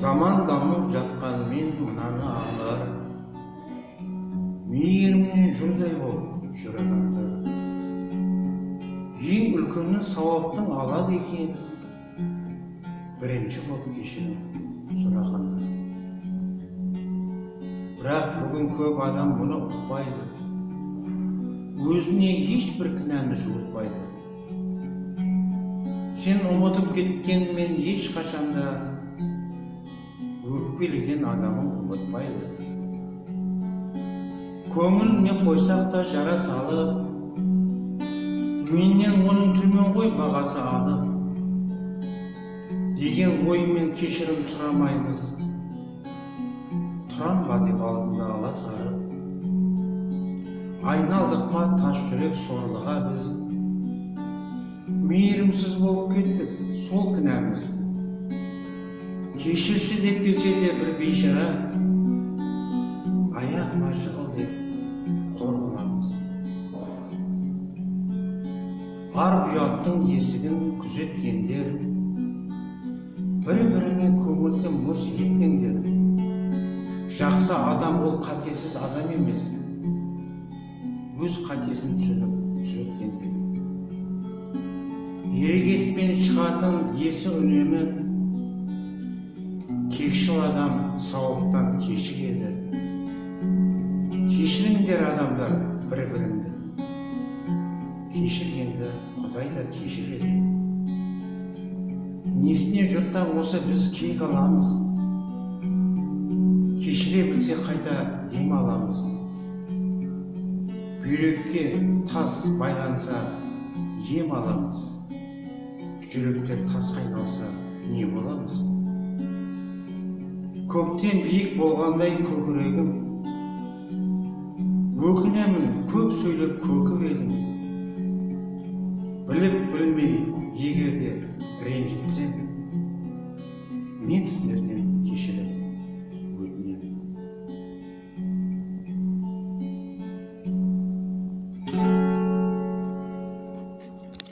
Zaman дамып жатқанмен мынаны аңғар, мейірімнен жұрдай болып жүр адамдар. Ең үлкені сауаптың алады екен, бірінші болып кешірім сұрағанда. Бірақ бүгін көп адам мұны ұқпайды, өзіне ешбір кінәні жуытпайды. Сен ұмытып кеткенмен ешқашанда өкпелеген адамын ұмытпайды. Көңіліне қойсақ та жара салып, менен оның төмен ғой бағасы алып, деген оймен кешірім сұрамаймыз. Тұрам ба деп алдында ала сарып, айналдық па тас жүрек сорлыға біз. Мейірімсіз болып кеттік, сол кінәміз. Кешірші деп келсе де бір бейшара, аяғыма жығыл деп қор қыламыз. Ар ұяттың есігін күзеткендер, бір-біріне көңілді мұз етпеңдер. Жақсы адам ол қатесіз адам емес, өз қатесін түсініп түзеткендер. Ерегеспен шығатын есі үнемі, кекшіл адам сауаптан кешігеді. Кешіріңдер адамдар бір-біріңді, кешіргенді Құдай да кешіреді. Несіне жұрттан осы біз кек аламыз, кешіре білсе қайта дем аламыз. Бүйрекке тас байланса ем аламыз, жүректер тас айналса не боламыз? Көктен биік болғандай көкірегім, өкінемін көп сөйлеп көкіп едім. Біліп білмей егерде ренжітсем, мен сіздерден кешірем.